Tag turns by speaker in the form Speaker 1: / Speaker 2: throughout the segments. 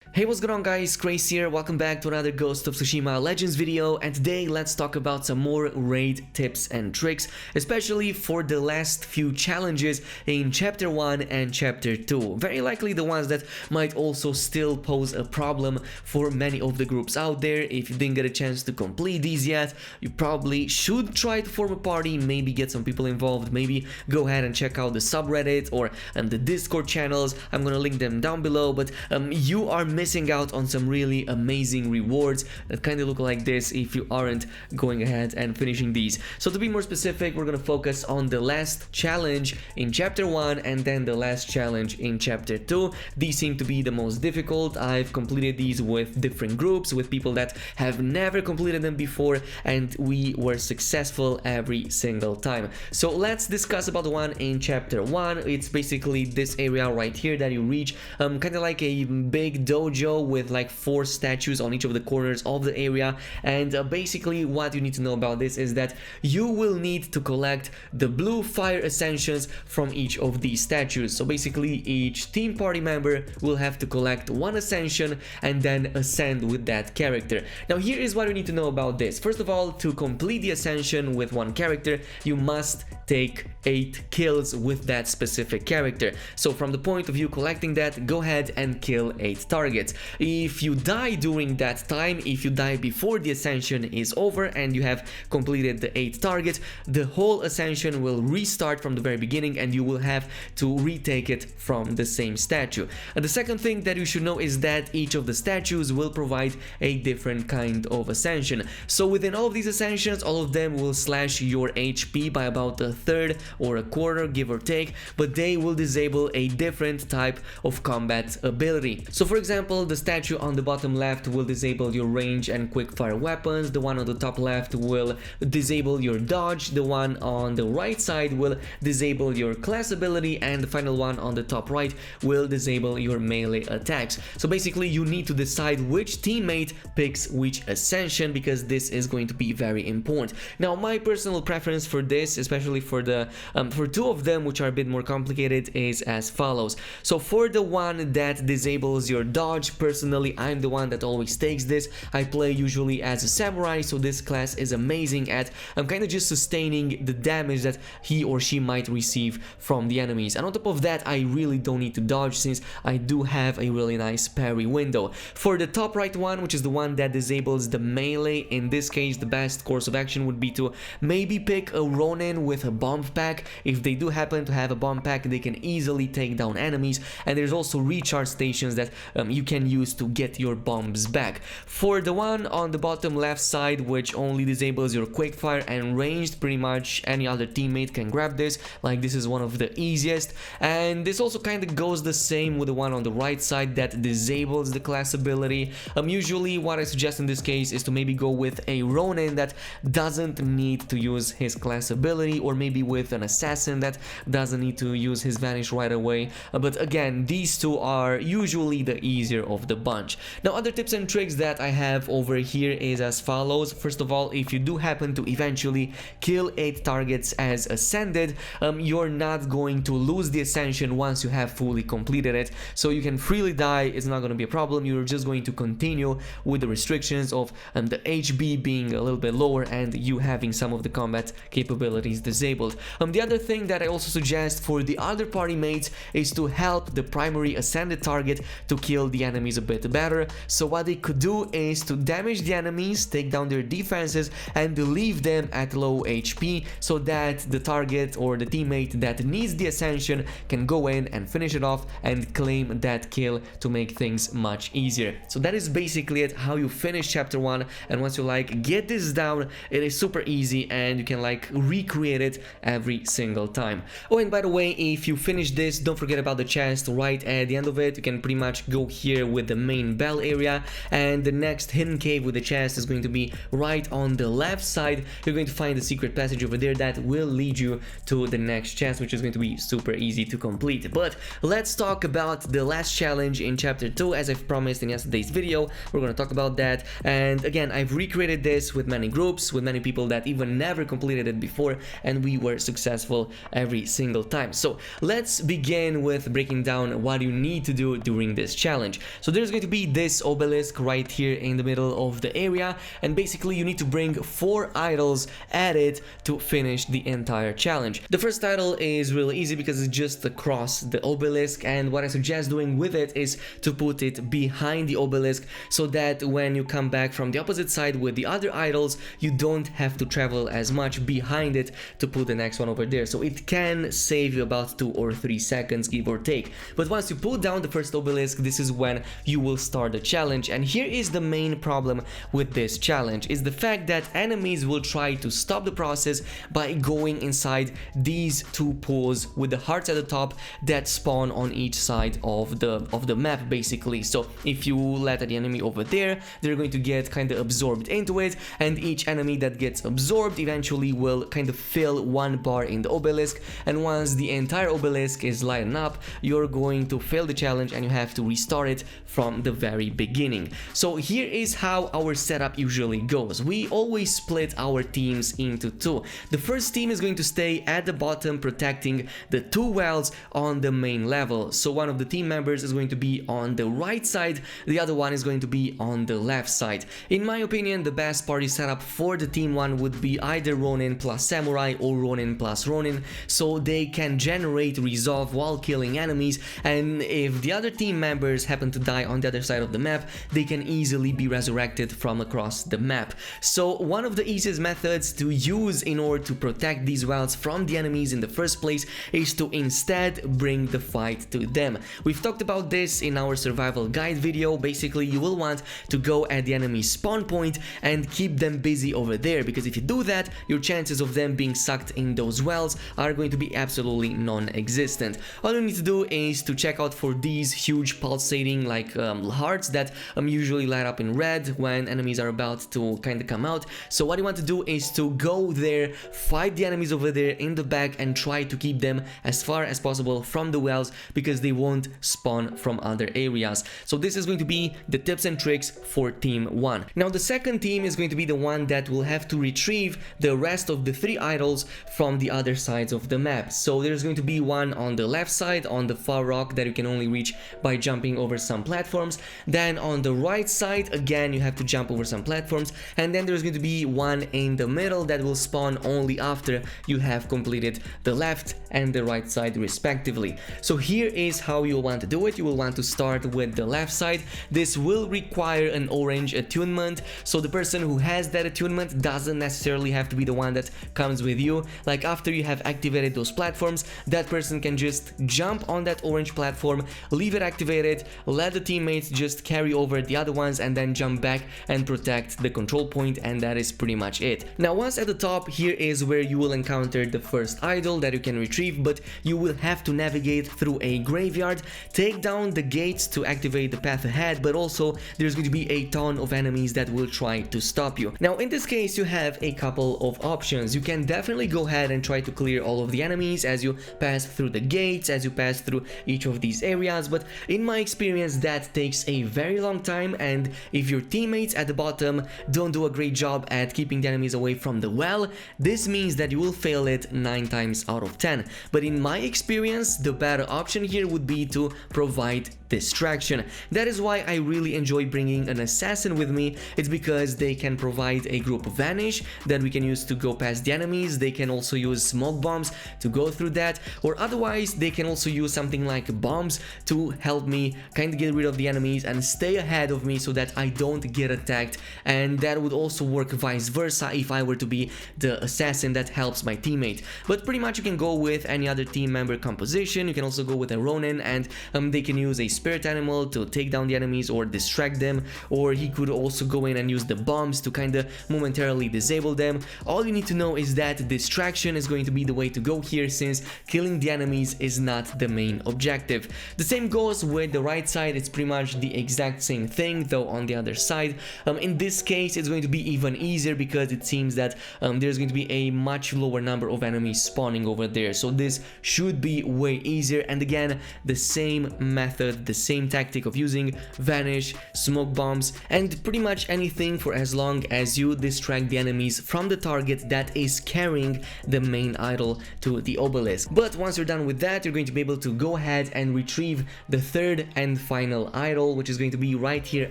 Speaker 1: Hey, what's going on guys, Khrase here, welcome back to another Ghost of Tsushima Legends video, and today let's talk about some more raid tips and tricks, especially for the last few challenges in Chapter 1 and Chapter 2. Very likely the ones that might also still pose a problem for many of the groups out there. If you didn't get a chance to complete these yet, you probably should try to form a party, maybe get some people involved, maybe go ahead and check out the subreddit or the Discord channels. I'm gonna link them down below, but you are missing out on some really amazing rewards that kind of look like this if you aren't going ahead and finishing these. So to be more specific, we're gonna focus on the last challenge in Chapter 1 and then the last challenge in Chapter 2. These seem to be the most difficult. I've completed these with different groups, with people that have never completed them before, and we were successful every single time. So let's discuss about the one in Chapter 1. It's basically this area right here that you reach, kind of like a big dojo with like 4 statues on each of the corners of the area. And basically what you need to know about this is that you will need to collect the blue fire ascensions from each of these statues. So basically each team party member will have to collect 1 ascension and then ascend with that character. Now here is what you need to know about this. First of all, to complete the ascension with 1 character, you must take 8 kills with that specific character. So from the point of view collecting that, go ahead and kill 8 targets. If you die during that time, if you die before the ascension is over and you have completed the 8 targets, the whole ascension will restart from the very beginning and you will have to retake it from the same statue. And the second thing that you should know is that each of the statues will provide a different kind of ascension. So within all of these ascensions, all of them will slash your HP by about a third or a quarter, give or take, but they will disable a different type of combat ability. So for example, the statue on the bottom left will disable your range and quick-fire weapons, the one on the top left will disable your dodge, the one on the right side will disable your class ability, and the final one on the top right will disable your melee attacks. So basically you need to decide which teammate picks which ascension, because this is going to be very important. Now my personal preference for this, especially for the for 2 of them which are a bit more complicated, is as follows. So for the one that disables your dodge, personally I'm the one that always takes this. I play usually as a samurai, so this class is amazing at kind of just sustaining the damage that he or she might receive from the enemies. And on top of that, I really don't need to dodge since I do have a really nice parry window. For the top right one, which is the one that disables the melee, in this case the best course of action would be to maybe pick a Ronin with a bomb pack. If they do happen to have a bomb pack, they can easily take down enemies, and there's also recharge stations that you can use to get your bombs back. For the one on the bottom left side, which only disables your quickfire and ranged, pretty much any other teammate can grab this, like this is one of the easiest. And this also kind of goes the same with the one on the right side that disables the class ability. Usually what I suggest in this case is to maybe go with a Ronin that doesn't need to use his class ability, or maybe with an assassin that doesn't need to use his vanish right away. But again, these 2 are usually the easier of the bunch. Now other tips and tricks that I have over here is as follows. First of all, if you do happen to eventually kill 8 targets as ascended, you're not going to lose the ascension once you have fully completed it, so you can freely die. It's not going to be a problem. You're just going to continue with the restrictions of the HB being a little bit lower and you having some of the combat capabilities disabled. The other thing that I also suggest for the other party mates is to help the primary ascended target to kill the enemies a bit better. So what they could do is to damage the enemies, take down their defenses, and leave them at low HP, so that the target or the teammate that needs the ascension can go in and finish it off and claim that kill to make things much easier. So that is basically it, how you finish Chapter 1. And once you like get this down, it is super easy and you can like recreate it every single time. Oh, and by the way, if you finish this, don't forget about the chest right at the end of it. You can pretty much go here with the main bell area, and the next hidden cave with the chest is going to be right on the left side. You're going to find the secret passage over there that will lead you to the next chest, which is going to be super easy to complete. But let's talk about the last challenge in Chapter 2. As I've promised in yesterday's video, we're going to talk about that. And again, I've recreated this with many groups, with many people that even never completed it before, and we we were successful every single time. So let's begin with breaking down what you need to do during this challenge. So there's going to be this obelisk right here in the middle of the area, and basically you need to bring 4 idols at it to finish the entire challenge. The first idol is really easy because it's just across the obelisk, and what I suggest doing with it is to put it behind the obelisk so that when you come back from the opposite side with the other idols, you don't have to travel as much behind it to put the next one over there. So it can save you about 2 or 3 seconds, give or take. But once you put down the first obelisk, this is when you will start the challenge. And here is the main problem with this challenge, is the fact that enemies will try to stop the process by going inside these 2 pools with the hearts at the top that spawn on each side of the map, basically. So if you let the enemy over there, they're going to get kind of absorbed into it, and each enemy that gets absorbed eventually will kind of fill 1 bar in the obelisk, and once the entire obelisk is lightened up, you're going to fail the challenge and you have to restart it from the very beginning. So here is how our setup usually goes. We always split our teams into 2. The first team is going to stay at the bottom protecting the 2 wells on the main level. So one of the team members is going to be on the right side, the other one is going to be on the left side. In my opinion, the best party setup for the team 1 would be either Ronin plus Samurai or Ronin plus Ronin, so they can generate resolve while killing enemies, and if the other team members happen to die on the other side of the map, they can easily be resurrected from across the map. So one of the easiest methods to use in order to protect these wells from the enemies in the first place is to instead bring the fight to them. We've talked about this in our survival guide video. Basically, you will want to go at the enemy spawn point and keep them busy over there, because if you do that, your chances of them being sucked in those wells are going to be absolutely non-existent. All you need to do is to check out for these huge pulsating like hearts that usually light up in red when enemies are about to kind of come out. So what you want to do is to go there, fight the enemies over there in the back, and try to keep them as far as possible from the wells, because they won't spawn from other areas. So this is going to be the tips and tricks for team 1. Now the second team is going to be the one that will have to retrieve the rest of the 3 idols from the other sides of the map. So there's going to be one on the left side on the far rock that you can only reach by jumping over some platforms. Then on the right side, again, you have to jump over some platforms, and then there's going to be one in the middle that will spawn only after you have completed the left and the right side respectively. So here is how you'll want to do it. You will want to start with the left side. This will require an orange attunement, so the person who has that attunement doesn't necessarily have to be the one that comes with you. Like after you have activated those platforms, that person can just jump on that orange platform, leave it activated, let the teammates just carry over the other ones, and then jump back and protect the control point, and that is pretty much it. Now once at the top, here is where you will encounter the first idol that you can retrieve, but you will have to navigate through a graveyard, take down the gates to activate the path ahead, but also there's going to be a ton of enemies that will try to stop you. Now in this case, you have a couple of options. You can definitely go ahead and try to clear all of the enemies as you pass through the gates, as you pass through each of these areas, but in my experience that takes a very long time, and if your teammates at the bottom don't do a great job at keeping the enemies away from the well, this means that you will fail it 9 times out of 10. But in my experience, the better option here would be to provide distraction. That is why I really enjoy bringing an assassin with me. It's because they can provide a group vanish that we can use to go past the enemies. They can also use smoke bombs to go through that, or otherwise they can also use something like bombs to help me kind of get rid of the enemies and stay ahead of me so that I don't get attacked. And that would also work vice versa if I were to be the assassin that helps my teammate. But pretty much you can go with any other team member composition. You can also go with a Ronin, and they can use a spirit animal to take down the enemies or distract them, or he could also go in and use the bombs to kind of momentarily disable them. All you need to know is that distraction is going to be the way to go here, since killing the enemies is not the main objective. The same goes with the right side. It's pretty much the exact same thing, though on the other side. In this case, it's going to be even easier because it seems that there's going to be a much lower number of enemies spawning over there. So this should be way easier. And again, the same method, the same tactic of using vanish, smoke bombs, and pretty much anything for as long as you distract the enemies from the target that is carrying bring the main idol to the obelisk. But once you're done with that, you're going to be able to go ahead and retrieve the third and final idol, which is going to be right here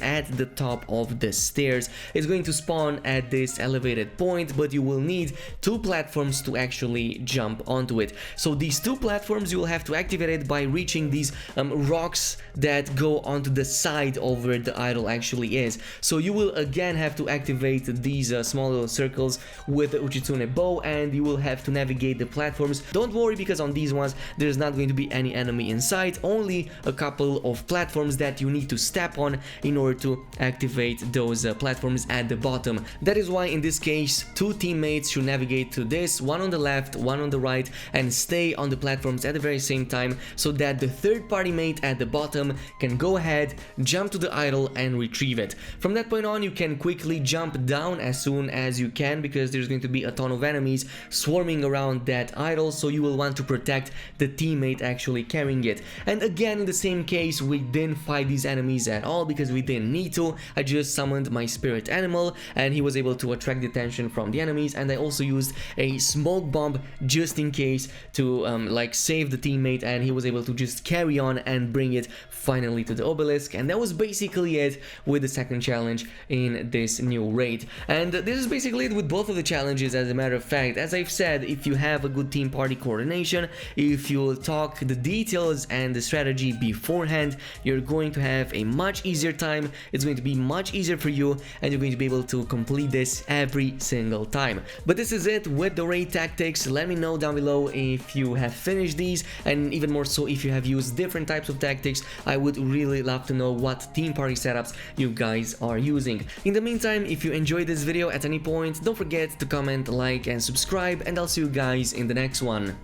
Speaker 1: at the top of the stairs. It's going to spawn at this elevated point, but you will need 2 platforms to actually jump onto it. So these 2 platforms you will have to activate it by reaching these rocks that go onto the side of where the idol actually is. So you will again have to activate these small little circles with the Uchitsune bow, and you will have to navigate the platforms. Don't worry, because on these ones there's not going to be any enemy in sight, only a couple of platforms that you need to step on in order to activate those platforms at the bottom. That is why in this case 2 teammates should navigate to this, one on the left, one on the right, and stay on the platforms at the very same time, so that the third party mate at the bottom can go ahead, jump to the idol and retrieve it. From that point on, you can quickly jump down as soon as you can, because there's going to be a ton of enemies swarming around that idol, so you will want to protect the teammate actually carrying it. And again, in the same case, we didn't fight these enemies at all because we didn't need to. I just summoned my spirit animal and he was able to attract the attention from the enemies, and I also used a smoke bomb just in case to like save the teammate, and he was able to just carry on and bring it finally to the obelisk. And that was basically it with the second challenge in this new raid. And this is basically it with both of the challenges. As a matter of fact, as I've said, if you have a good team party coordination, if you talk the details and the strategy beforehand, you're going to have a much easier time. It's going to be much easier for you, and you're going to be able to complete this every single time. But this is it with the raid tactics. Let me know down below if you have finished these, and even more so if you have used different types of tactics. I would really love to know what team party setups you guys are using. In the meantime, if you enjoyed this video at any point, don't forget to comment, like and subscribe, and I'll see you guys in the next one.